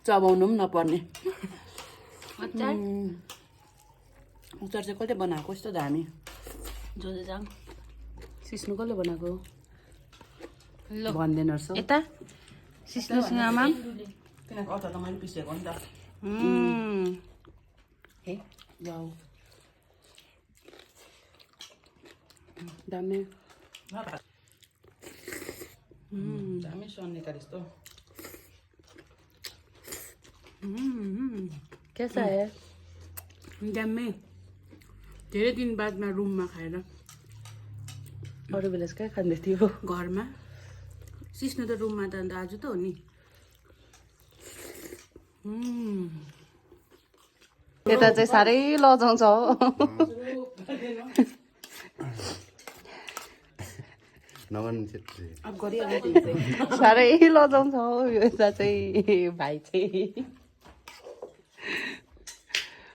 चबाउनु पनि नपर्ने अचार अचार चाहिँ कसले बनाएको यस्तो दामी जोजाङ सिस्नु कसले बनाएको ल भन्दैन रहेछ यता सिस्नुसँग आमा किनकि अचार त मैले पिसेको नि त हे वाउ दामी दामी सन्निका जस्तो कैसा है दामी धेरै दिन बादमा रुममा खाएर अरू बेला चाहिँ कहाँ खाँदै थियो घरमा सिस्नु त रुममा त अन्त आज त हो नि यता चाहिँ साह्रै लजाउँछ हो अब गरिहाल्यो साह्रै लजाउँछ हो यता चाहिँ भाइ चाहिँ